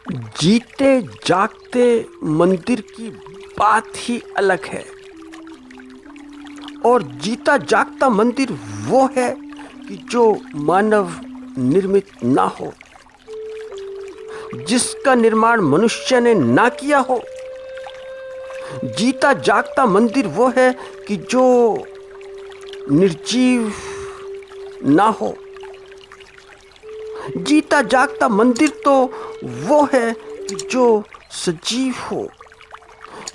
जीते जागते मंदिर की बात ही अलग है। और जीता जागता मंदिर वो है कि जो मानव निर्मित ना हो, जिसका निर्माण मनुष्य ने ना किया हो। जीता जागता मंदिर वो है कि जो निर्जीव ना हो। जीता जागता मंदिर तो वो है कि जो सजीव हो,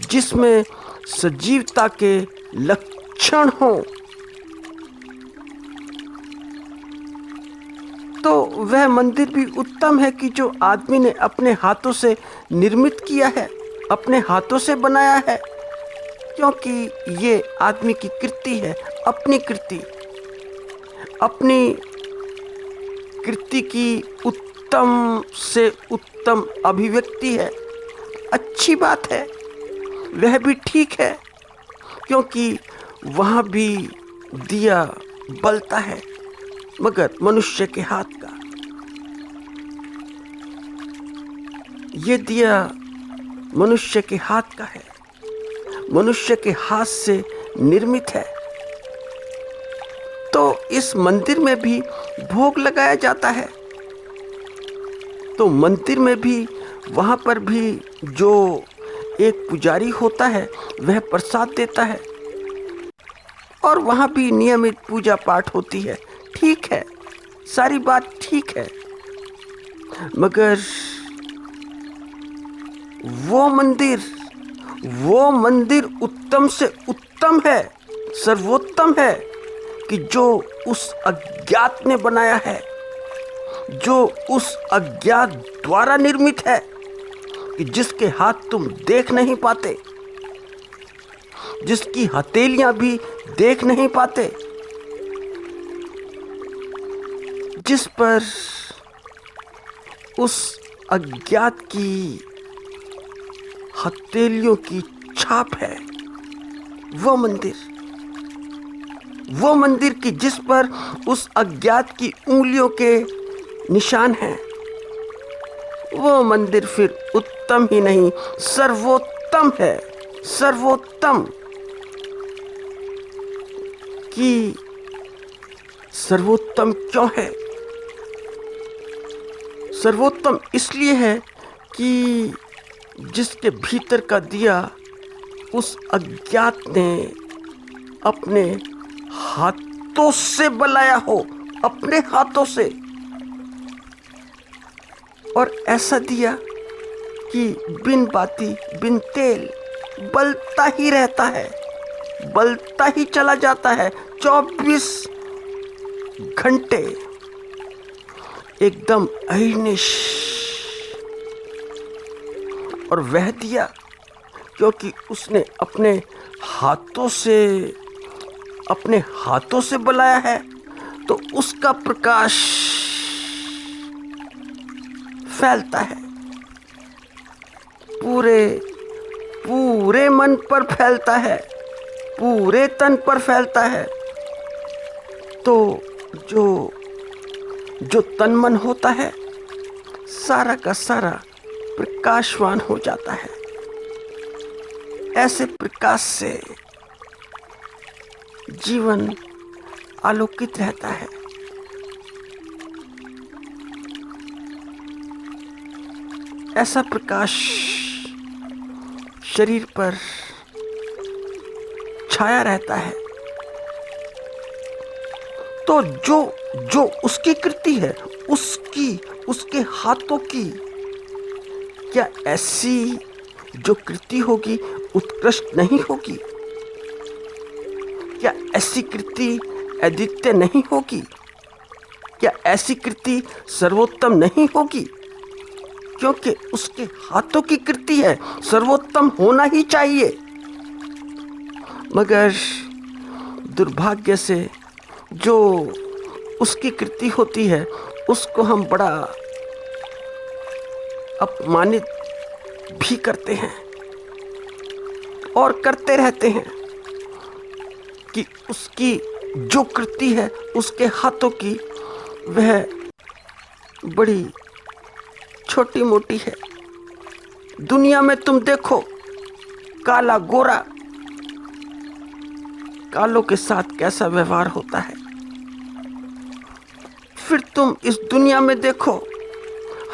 जिसमें सजीवता के लक्षण हो। तो वह मंदिर भी उत्तम है कि जो आदमी ने अपने हाथों से निर्मित किया है, अपने हाथों से बनाया है, क्योंकि ये आदमी की कृति है, अपनी कृति। अपनी कृति की उत्तम से उत्तम अभिव्यक्ति है। अच्छी बात है, वह भी ठीक है, क्योंकि वहाँ भी दिया बलता है, मगर मनुष्य के हाथ का। ये दिया मनुष्य के हाथ का है, मनुष्य के हाथ से निर्मित है। तो इस मंदिर में भी भोग लगाया जाता है। तो मंदिर में भी, वहाँ पर भी जो एक पुजारी होता है वह प्रसाद देता है, और वहाँ भी नियमित पूजा पाठ होती है। ठीक है, सारी बात ठीक है, मगर वो मंदिर उत्तम से उत्तम है, सर्वोत्तम है कि जो उस अज्ञात ने बनाया है, जो उस अज्ञात द्वारा निर्मित है, कि जिसके हाथ तुम देख नहीं पाते, जिसकी हथेलियां भी देख नहीं पाते, जिस पर उस अज्ञात की हथेलियों की छाप है। वो मंदिर की जिस पर उस अज्ञात की उंगलियों के निशान हैं, वो मंदिर फिर उत्तम ही नहीं, सर्वोत्तम है। सर्वोत्तम कि सर्वोत्तम क्यों है? सर्वोत्तम इसलिए है कि जिसके भीतर का दिया उस अज्ञात ने अपने हाथों से बनाया हो, अपने हाथों से। और ऐसा दिया कि बिन बाती बिन तेल बलता ही रहता है, बलता ही चला जाता है 24 घंटे, एकदम अहिर्निश। और वह दिया क्योंकि उसने अपने हाथों से बनाया है, तो उसका प्रकाश फैलता है, पूरे मन पर फैलता है, पूरे तन पर फैलता है। तो जो तन मन होता है, सारा का सारा प्रकाशवान हो जाता है। ऐसे प्रकाश से जीवन आलोकित रहता है। ऐसा प्रकाश शरीर पर छाया रहता है। तो जो उसकी कृति है, उसके हाथों की, क्या ऐसी जो कृति होगी उत्कृष्ट नहीं होगी? क्या ऐसी कृति अद्वितीय नहीं होगी? क्या ऐसी कृति सर्वोत्तम नहीं होगी? क्योंकि उसके हाथों की कृति है, सर्वोत्तम होना ही चाहिए। मगर दुर्भाग्य से जो उसकी कृति होती है, उसको हम बड़ा अपमानित भी करते हैं और करते रहते हैं कि उसकी जो कृति है उसके हाथों की, वह बड़ी छोटी मोटी है। दुनिया में तुम देखो, काला गोरा, कालों के साथ कैसा व्यवहार होता है। फिर तुम इस दुनिया में देखो,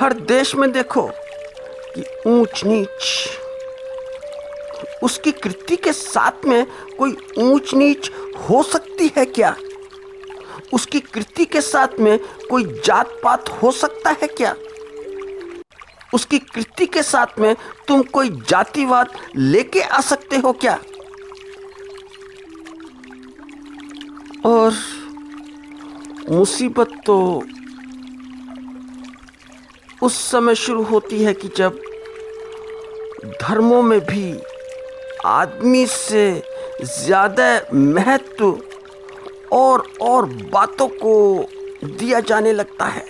हर देश में देखो कि ऊंच नीच, उसकी कृति के साथ में कोई ऊंच नीच हो सकती है क्या? उसकी कृति के साथ में कोई जात पात हो सकता है क्या? उसकी कृति के साथ में तुम कोई जातिवाद लेके आ सकते हो क्या? और मुसीबत तो उस समय शुरू होती है कि जब धर्मों में भी आदमी से ज्यादा महत्व और बातों को दिया जाने लगता है।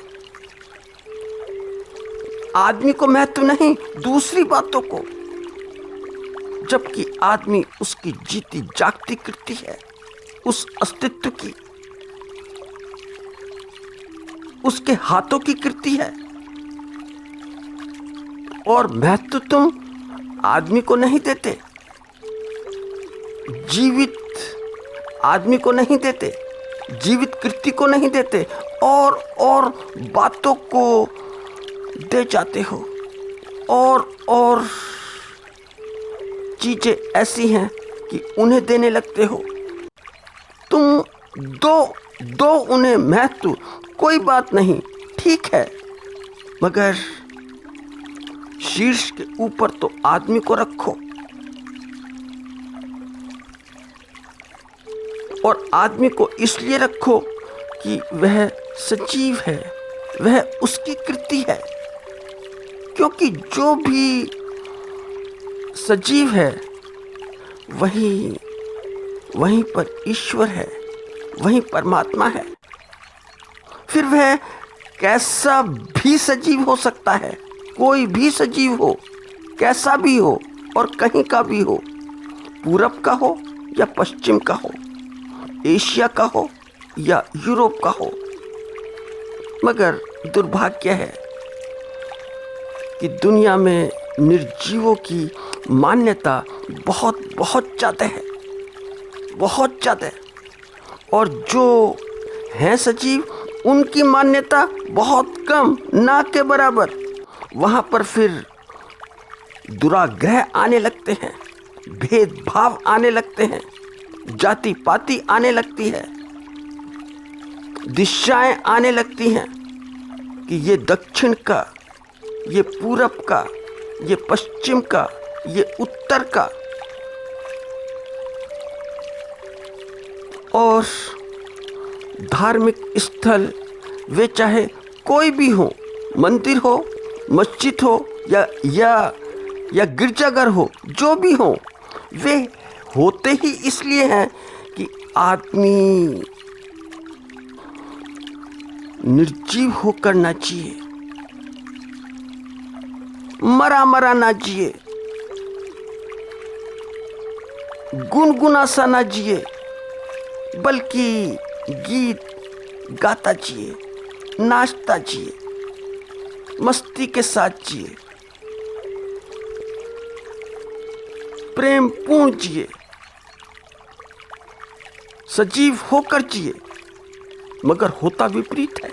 आदमी को महत्व नहीं, दूसरी बातों को, जबकि आदमी उसकी जीती जागती कृति है, उस अस्तित्व की, उसके हाथों की कृति है। और महत्व तुम आदमी को नहीं देते, जीवित आदमी को नहीं देते, जीवित कृति को नहीं देते, और बातों को दे जाते हो। और चीजें ऐसी हैं कि उन्हें देने लगते हो। तुम दो उन्हें महत्व, कोई बात नहीं, ठीक है, मगर शीर्ष के ऊपर तो आदमी को रखो। और आदमी को इसलिए रखो कि वह सजीव है, वह उसकी कृति है। क्योंकि जो भी सजीव है वहीं पर ईश्वर है, वहीं परमात्मा है। फिर वह कैसा भी सजीव हो सकता है, कोई भी सजीव हो, कैसा भी हो और कहीं का भी हो, पूरब का हो या पश्चिम का हो, एशिया का हो या यूरोप का हो। मगर दुर्भाग्य है कि दुनिया में निर्जीवों की मान्यता बहुत ज़्यादा है, बहुत ज़्यादा। और जो हैं सजीव, उनकी मान्यता बहुत कम, ना के बराबर। वहाँ पर फिर दुराग्रह आने लगते हैं, भेदभाव आने लगते हैं, जाति पाति आने लगती है, दिशाएं आने लगती हैं कि ये दक्षिण का, ये पूरब का, ये पश्चिम का, ये उत्तर का। और धार्मिक स्थल वे चाहे कोई भी हो, मंदिर हो, मस्जिद हो या गिरजाघर हो, जो भी हो, वे होते ही इसलिए हैं कि आदमी निर्जीव होकर ना जिए, मरा ना जिए, गुनगुना सा ना जिए, बल्कि गीत गाता जिए, नाचता जिए, मस्ती के साथ जिए, प्रेम पूर्ण जिए, सजीव होकर जिए। मगर होता विपरीत है,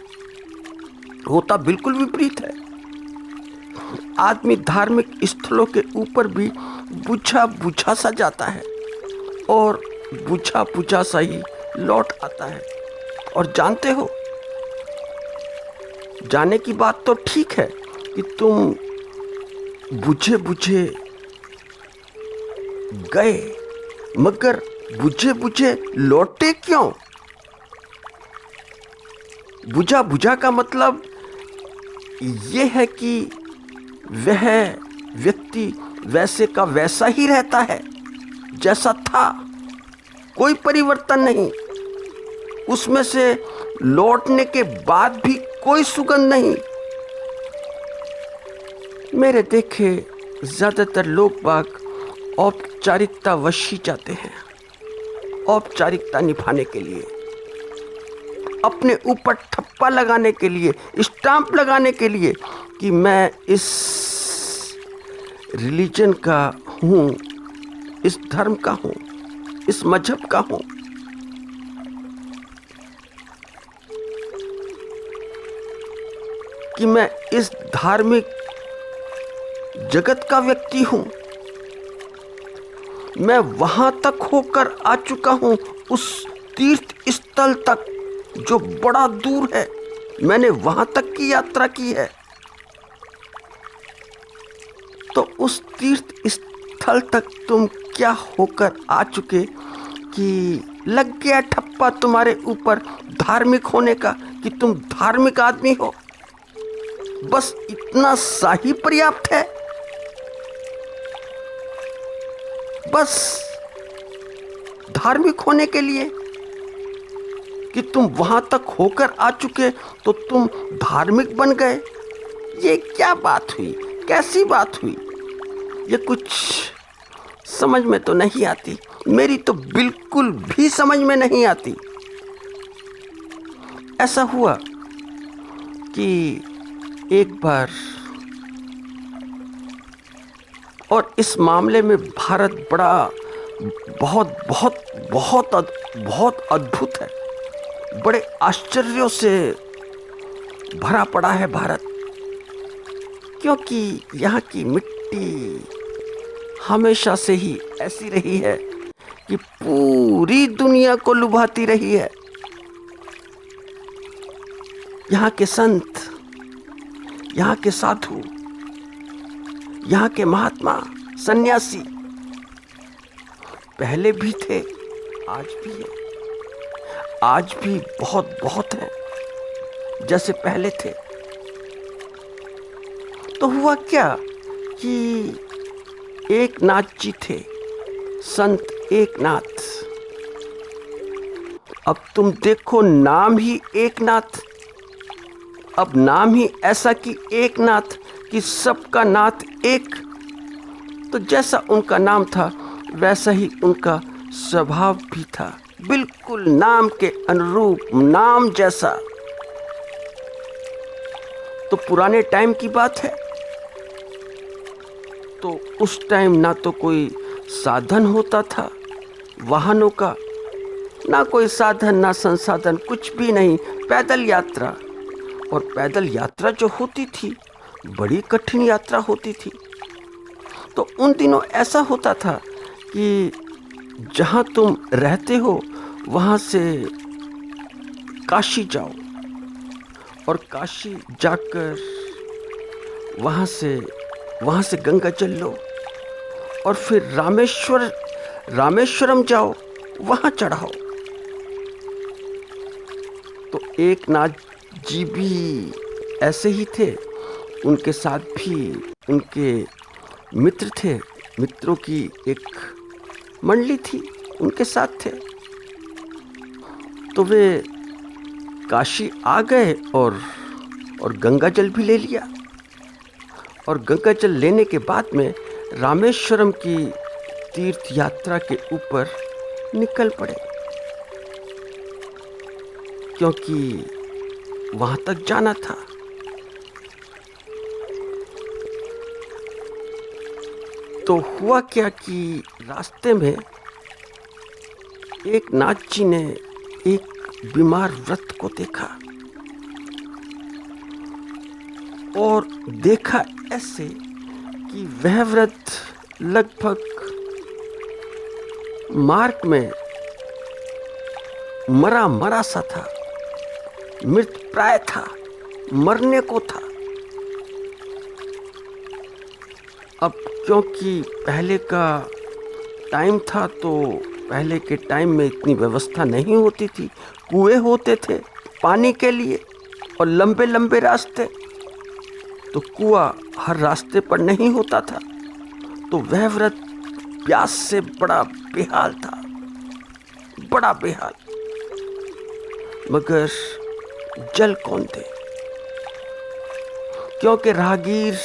होता बिल्कुल विपरीत है। आदमी धार्मिक स्थलों के ऊपर भी बुझा सा जाता है और बुझा सा ही लौट आता है। और जानते हो, जाने की बात तो ठीक है कि तुम बुझे गए, मगर बुझे लौटे क्यों? बुझा का मतलब यह है कि वह व्यक्ति वैसे का वैसा ही रहता है जैसा था, कोई परिवर्तन नहीं। उसमें से लौटने के बाद भी कोई सुगंध नहीं। मेरे देखे ज्यादातर लोग बाग औपचारिकता वशी जाते हैं, औपचारिकता निभाने के लिए, अपने ऊपर ठप्पा लगाने के लिए, स्टाम्प लगाने के लिए कि मैं इस रिलीजन का हूँ, इस धर्म का हूँ, इस मजहब का हूँ। कि मैं इस धार्मिक जगत का व्यक्ति हूँ। मैं वहां तक होकर आ चुका हूँ, उस तीर्थ स्थल तक जो बड़ा दूर है। मैंने वहां तक की यात्रा की है। तो उस तीर्थ स्थल तक तुम क्या होकर आ चुके कि लग गया ठप्पा तुम्हारे ऊपर धार्मिक होने का, कि तुम धार्मिक आदमी हो। बस इतना सा ही पर्याप्त है। बस धार्मिक होने के लिए कि तुम वहां तक होकर आ चुके तो तुम धार्मिक बन गए। ये क्या बात हुई, कैसी बात हुई? ये कुछ समझ में तो नहीं आती। मेरी तो बिल्कुल भी समझ में नहीं आती। ऐसा हुआ कि एक बार, और इस मामले में भारत बड़ा बहुत बहुत बहुत बहुत अद्भुत है। बड़े आश्चर्यों से भरा पड़ा है भारत, क्योंकि यहाँ की मिट्टी हमेशा से ही ऐसी रही है कि पूरी दुनिया को लुभाती रही है। यहाँ के संत, यहाँ के साधु, यहाँ के महात्मा, सन्यासी पहले भी थे, आज भी है। आज भी बहुत बहुत हैं जैसे पहले थे। तो हुआ क्या कि एक नाथ जी थे, संत एक नाथ। अब तुम देखो, नाम ही एक नाथ। अब नाम ही ऐसा कि एक नाथ, कि सबका नाथ एक। तो जैसा उनका नाम था वैसा ही उनका स्वभाव भी था, बिल्कुल नाम के अनुरूप, नाम जैसा। तो पुराने टाइम की बात है। तो उस टाइम ना तो कोई साधन होता था वाहनों का, ना कोई साधन, ना संसाधन, कुछ भी नहीं। पैदल यात्रा, और पैदल यात्रा जो होती थी बड़ी कठिन यात्रा होती थी। तो उन दिनों ऐसा होता था कि जहाँ तुम रहते हो वहाँ से काशी जाओ, और काशी जाकर वहाँ से गंगा जल लो, और फिर रामेश्वरम जाओ, वहाँ चढ़ाओ। तो एक नाथ जी भी ऐसे ही थे। उनके साथ भी उनके मित्र थे, मित्रों की एक मंडली थी, उनके साथ थे। तो वे काशी आ गए और गंगा जल भी ले लिया। और गंगा जल लेने के बाद में रामेश्वरम की तीर्थ यात्रा के ऊपर निकल पड़े, क्योंकि वहां तक जाना था। तो हुआ क्या कि रास्ते में एक नाथ जी ने एक बीमार वृद्ध को देखा, और देखा ऐसे कि वह वृद्ध लगभग मार्ग में मरा सा था, मृत प्राय था, मरने को था। अब क्योंकि पहले का टाइम था, तो पहले के टाइम में इतनी व्यवस्था नहीं होती थी। कुएं होते थे पानी के लिए, और लंबे लंबे रास्ते। तो कुआं हर रास्ते पर नहीं होता था। तो वह वृद्ध प्यास से बड़ा बेहाल था, बड़ा बेहाल। मगर जल कौन दे, क्योंकि राहगीर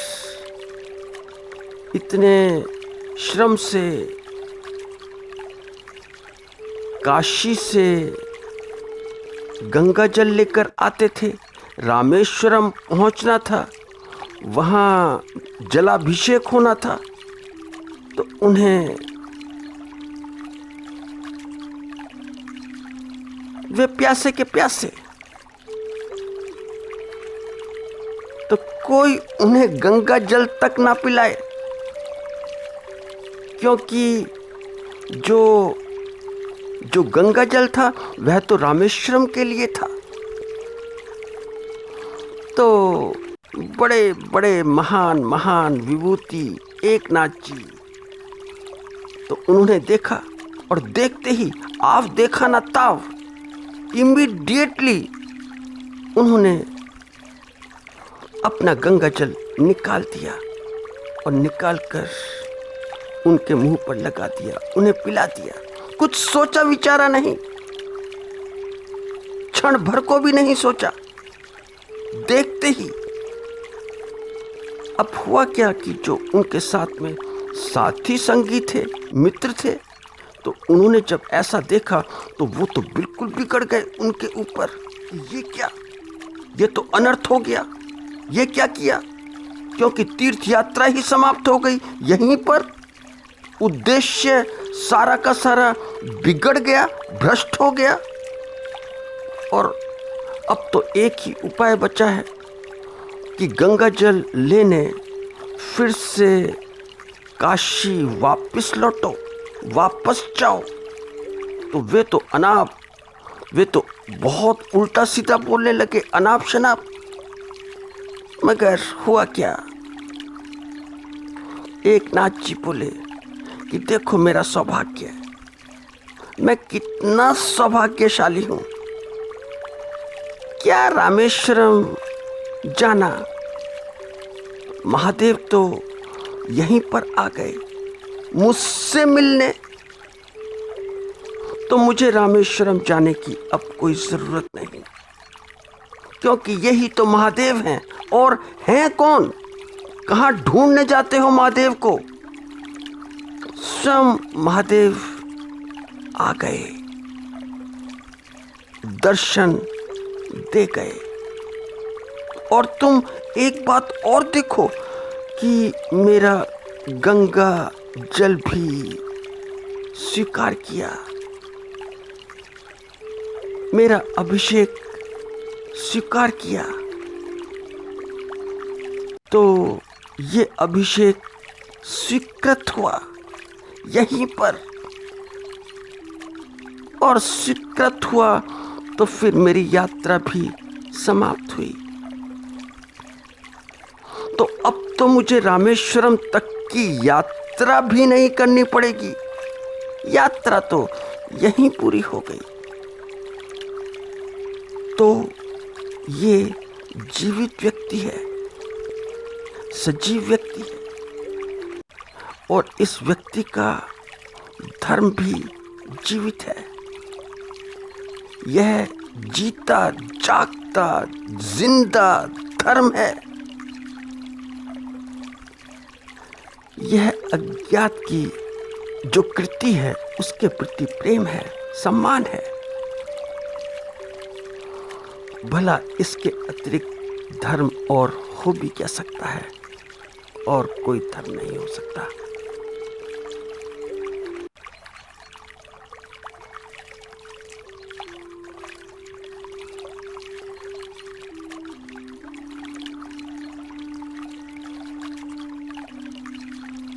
इतने श्रम से काशी से गंगा जल लेकर आते थे। रामेश्वरम पहुंचना था, वहाँ जलाभिषेक होना था, तो उन्हें वे प्यासे के प्यासे, तो कोई उन्हें गंगा जल तक ना पिलाए, क्योंकि जो गंगा जल था वह तो रामेश्वरम के लिए था। तो बड़े बड़े महान महान विभूति एकनाथ जी, तो उन्होंने देखा और देखते ही आव देखा ना ताव, इमीडिएटली उन्होंने अपना गंगा जल निकाल दिया और निकालकर उनके मुंह पर लगा दिया, उन्हें पिला दिया। कुछ सोचा विचारा नहीं, क्षण भर को भी नहीं सोचा, देखते ही। अब हुआ क्या कि जो उनके साथ में साथी संगी थे, मित्र थे, तो उन्होंने जब ऐसा देखा तो वो तो बिल्कुल बिगड़ गए उनके ऊपर। ये क्या, ये तो अनर्थ हो गया, ये क्या किया, क्योंकि तीर्थ यात्रा ही समाप्त हो गई यहीं पर। उद्देश्य सारा का सारा बिगड़ गया, भ्रष्ट हो गया। और अब तो एक ही उपाय बचा है कि गंगा जल लेने फिर से काशी वापस लौटो, वापस जाओ। तो वे तो अनाप, वे तो बहुत उल्टा सीधा बोलने लगे, अनाप शनाप। मगर हुआ क्या, एकनाथ जी बोले कि देखो मेरा सौभाग्य, मैं कितना सौभाग्यशाली हूं। क्या रामेश्वरम जाना, महादेव तो यहीं पर आ गए मुझसे मिलने, तो मुझे रामेश्वरम जाने की अब कोई जरूरत नहीं, क्योंकि यही तो महादेव हैं। और हैं कौन, कहां ढूंढने जाते हो महादेव को, स्वयं महादेव आ गए, दर्शन दे गए। और तुम एक बात और देखो कि मेरा गंगा जल भी स्वीकार किया, मेरा अभिषेक स्वीकार किया। तो ये अभिषेक स्वीकृत हुआ यहीं पर, और स्वीकृत हुआ तो फिर मेरी यात्रा भी समाप्त हुई। तो अब तो मुझे रामेश्वरम तक की यात्रा भी नहीं करनी पड़ेगी, यात्रा तो यहीं पूरी हो गई। तो ये जीवित व्यक्ति है, सजीव व्यक्ति है, और इस व्यक्ति का धर्म भी जीवित है। यह जीता जागता जिंदा धर्म है। यह अज्ञात की जो कृति है उसके प्रति प्रेम है, सम्मान है। भला इसके अतिरिक्त धर्म और हो भी क्या सकता है, और कोई धर्म नहीं हो सकता।